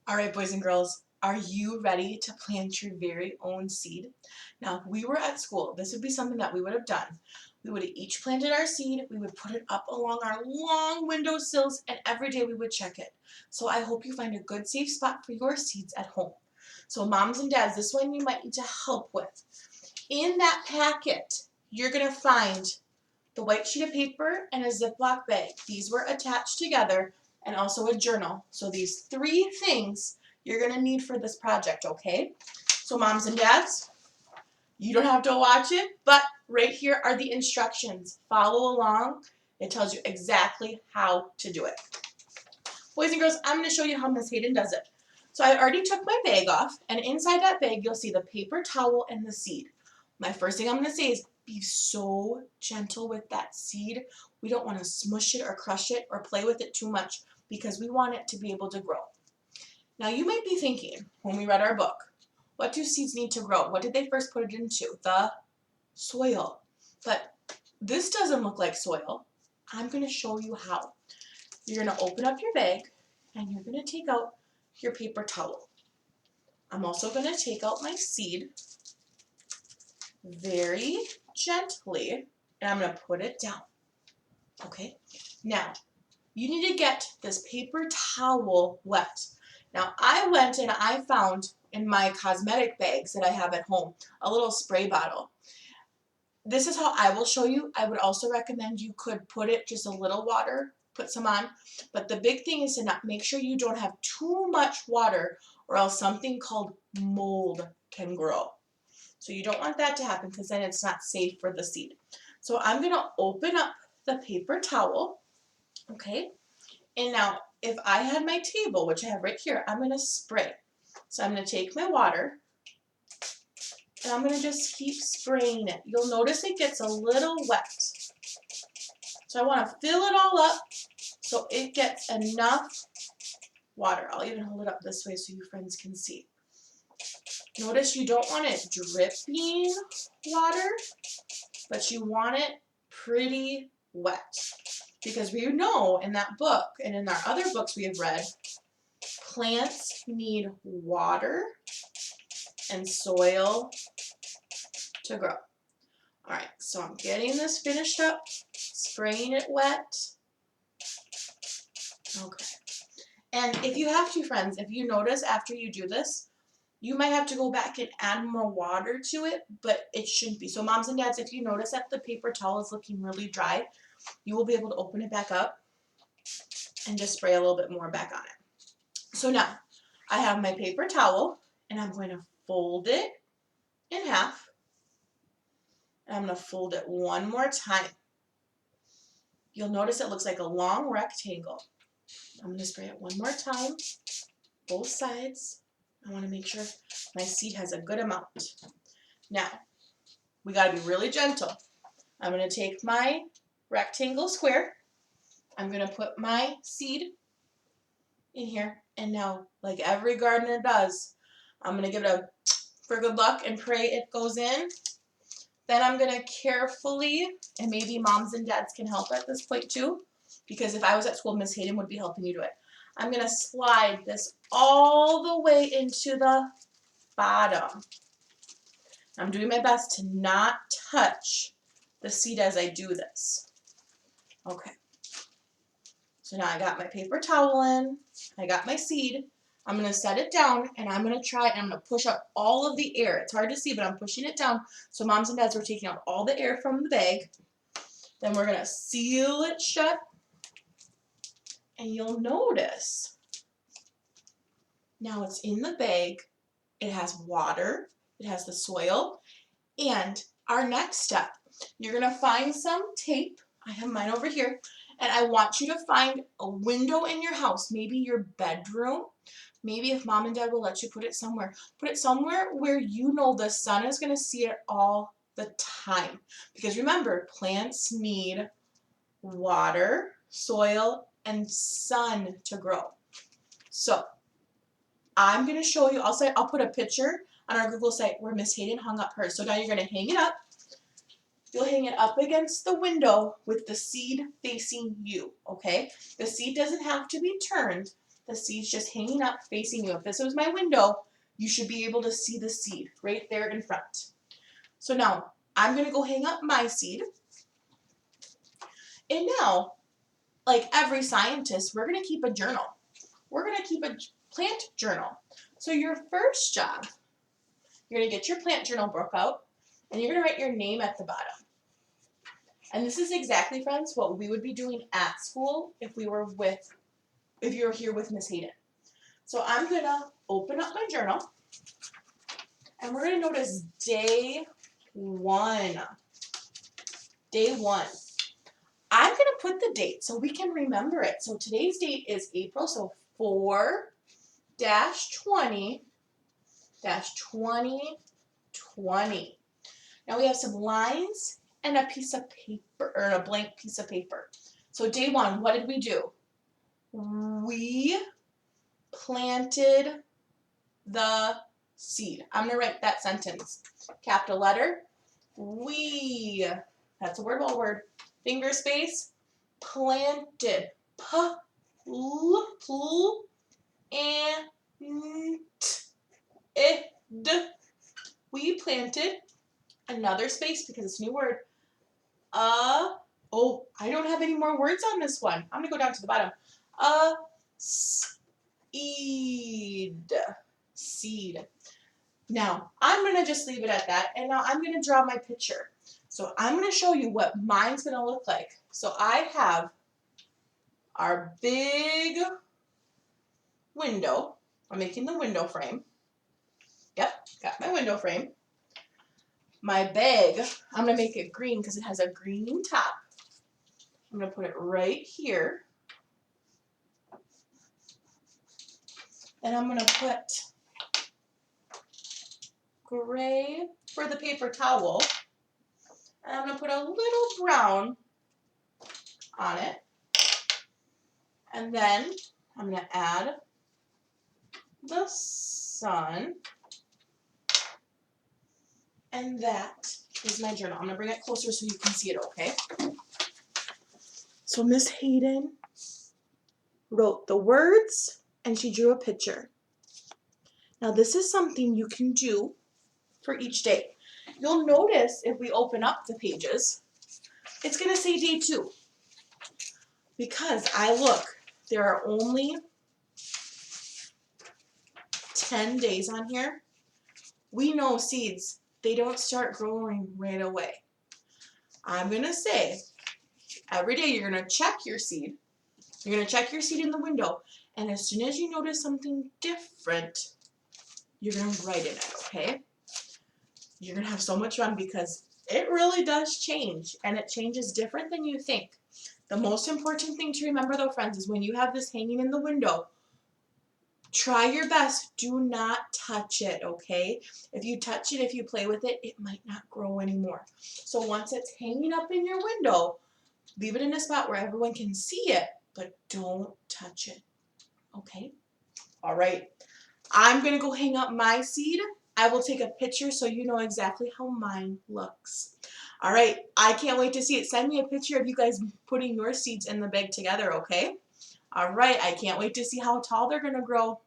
All right, boys and girls, are you ready to plant your very own seed? Now, if we were at school, this would be something that we would have done. We would have each planted our seed, we would put it up along our long windowsills, and every day we would check it. So I hope you find a good safe spot for your seeds at home. So moms and dads, this one you might need to help with. In that packet, you're going to find the white sheet of paper and a Ziploc bag. These were attached together, and also a journal. So these three things you're going to need for this project, okay? So moms and dads, you don't have to watch it, but right here are the instructions. Follow along. It tells you exactly how to do it. Boys and girls, I'm going to show you how Miss Hayden does it. So I already took my bag off, and inside that bag you'll see the paper towel and the seed. My first thing I'm going to say is be so gentle with that seed. We don't want to smush it or crush it or play with it too much because we want it to be able to grow. Now you might be thinking, when we read our book, what do seeds need to grow? What did they first put it into? The soil. But this doesn't look like soil. I'm going to show you how. You're going to open up your bag and you're going to take out your paper towel. I'm also going to take out my seed very gently, and I'm going to put it down. Okay? Now, you need to get this paper towel wet. Now, I went and I found in my cosmetic bags that I have at home a little spray bottle. This is how I will show you. I would also recommend you could put it just a little water, put some on. But the big thing is to not make sure you don't have too much water or else something called mold can grow. So you don't want that to happen because then it's not safe for the seed. So I'm going to open up the paper towel, okay? And now if I had my table, which I have right here, I'm going to spray. So I'm going to take my water and I'm going to just keep spraying it. You'll notice it gets a little wet. So I want to fill it all up so it gets enough water. I'll even hold it up this way so you friends can see. Notice you don't want it dripping water, but you want it pretty wet. Because we know in that book and in our other books we have read, plants need water and soil to grow. Alright, so I'm getting this finished up, spraying it wet. Okay. And if you have to, friends, if you notice after you do this, you might have to go back and add more water to it, but it shouldn't be. So moms and dads, if you notice that the paper towel is looking really dry, you will be able to open it back up and just spray a little bit more back on it. So now, I have my paper towel, and I'm going to fold it in half. And I'm going to fold it one more time. You'll notice it looks like a long rectangle. I'm going to spray it one more time, both sides. I want to make sure my seed has a good amount. Now, we got to be really gentle. I'm going to take my rectangle square. I'm going to put my seed in here. And now, like every gardener does, I'm going to give it a for good luck and pray it goes in. Then I'm going to carefully, and maybe moms and dads can help at this point too, because if I was at school, Miss Hayden would be helping you do it. I'm going to slide this all the way into the bottom. I'm doing my best to not touch the seed as I do this. Okay. So now I got my paper towel in, I got my seed. I'm going to set it down and I'm going to try and I'm going to push out all of the air. It's hard to see, but I'm pushing it down. So moms and dads are taking out all the air from the bag. Then we're going to seal it shut. And you'll notice now it's in the bag. It has water. It has the soil. And our next step, you're going to find some tape. I have mine over here. And I want you to find a window in your house, maybe your bedroom. Maybe if mom and dad will let you put it somewhere where you know the sun is going to see it all the time. Because remember, plants need water, soil, and sun to grow. So I'm going to show you, I'll put a picture on our Google site where Miss Hayden hung up hers. So now you're going to hang it up. You'll hang it up against the window with the seed facing you, okay? The seed doesn't have to be turned. the seed's just hanging up facing you. If this was my window, you should be able to see the seed right there in front. So now I'm going to go hang up my seed. And now, like every scientist, we're going to keep a journal. We're going to keep a plant journal. So your first job, you're going to get your plant journal book out, and you're going to write your name at the bottom. And this is exactly, friends, what we would be doing at school if you were here with Miss Hayden. So I'm going to open up my journal, and we're going to notice day 1. Day 1. I'm going to put the date so we can remember it. So today's date is April, so 4-20-2020. Now we have some lines and a piece of paper, or a blank piece of paper. So day 1, what did we do? We planted the seed. I'm going to write that sentence. Capital letter. We. That's a word, all word. Finger space. Planted. We planted. Another space because it's a new word. Oh, I don't have any more words on this one. I'm going to go down to the bottom. Seed. Now, I'm going to just leave it at that, and now I'm going to draw my picture. So I'm going to show you what mine's going to look like. So I have our big window. I'm making the window frame. Yep, got my window frame. My bag, I'm going to make it green because it has a green top. I'm going to put it right here. And I'm going to put gray for the paper towel. And I'm going to put a little brown on it. And then I'm going to add the sun. And that is my journal. I'm going to bring it closer so you can see it, okay? So Miss Hayden wrote the words and she drew a picture. Now this is something you can do for each day. You'll notice if we open up the pages, it's going to say day 2. Because there are only 10 days on here. We know seeds, they don't start growing right away. I'm going to say every day you're going to check your seed. You're going to check your seed in the window. And as soon as you notice something different, you're going to write in it, okay? You're going to have so much fun because it really does change. And it changes different than you think. The most important thing to remember, though, friends, is when you have this hanging in the window, try your best. Do not touch it, okay? If you touch it, if you play with it, it might not grow anymore. So once it's hanging up in your window, leave it in a spot where everyone can see it, but don't touch it, okay? All right. I'm going to go hang up my seed. I will take a picture so you know exactly how mine looks. All right. I can't wait to see it. Send me a picture of you guys putting your seeds in the bag together, okay? All right. I can't wait to see how tall they're going to grow.